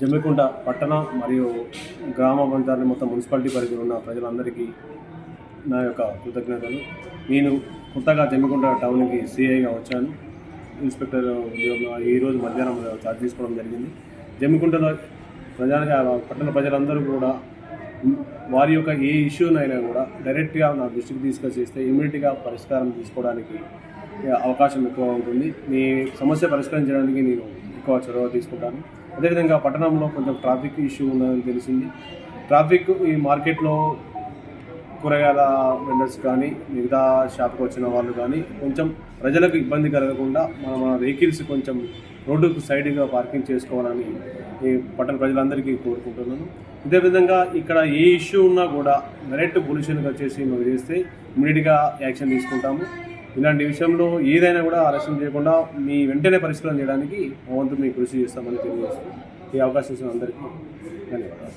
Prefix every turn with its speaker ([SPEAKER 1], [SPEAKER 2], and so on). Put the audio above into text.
[SPEAKER 1] జమ్మికుంట పట్టణ మరియు గ్రామ పంచాయతీ మొత్తం మున్సిపాలిటీ పరిధిలో ఉన్న ప్రజలందరికీ నా యొక్క కృతజ్ఞతలు. నేను కొత్తగా జమ్మికుంట టౌన్కి సిఐగా వచ్చాను. ఇన్స్పెక్టర్ ఉద్యోగం ఈరోజు మధ్యాహ్నం ఛార్జ్ తీసుకోవడం జరిగింది. జమ్మికుంటలో పట్టణ ప్రజలందరూ కూడా వారి యొక్క ఏ ఇష్యూనైనా కూడా డైరెక్ట్గా నా దృష్టికి తీసుకొచ్చేస్తే ఇమ్మీడియట్గా పరిష్కారం తీసుకోవడానికి అవకాశం ఎక్కువ ఉంటుంది. మీ సమస్య పరిష్కరించడానికి నేను ఎక్కువ చొరవ తీసుకుంటాను. అదేవిధంగా పట్టణంలో కొంచెం ట్రాఫిక్ ఇష్యూ ఉందని తెలిసింది. ట్రాఫిక్ ఈ మార్కెట్లో కూరగాయల వెండర్స్ కానీ మిగతా షాప్కి వచ్చిన వాళ్ళు కానీ కొంచెం ప్రజలకు ఇబ్బంది కలగకుండా మన వెహికల్స్ కొంచెం రోడ్డుకు సైడ్గా పార్కింగ్ చేసుకోవాలని ఈ పట్టణ ప్రజలందరికీ కోరుకుంటున్నాను. ఇదే విధంగా ఇక్కడ ఏ ఇష్యూ ఉన్నా కూడా డైరెక్ట్ పొల్యూషన్కి వచ్చేసి మేము చేస్తే ఇమ్మీడియట్గా యాక్షన్ తీసుకుంటాము. ఇలాంటి విషయంలో ఏదైనా కూడా ఆలస్యం చేయకుండా మీ వెంటనే పరిష్కారం చేయడానికి మా వంతు మీకు కృషి చేస్తామని తెలియజేస్తాం. ఈ అవకాశం ఇచ్చిన అందరికీ ధన్యవాదాలు.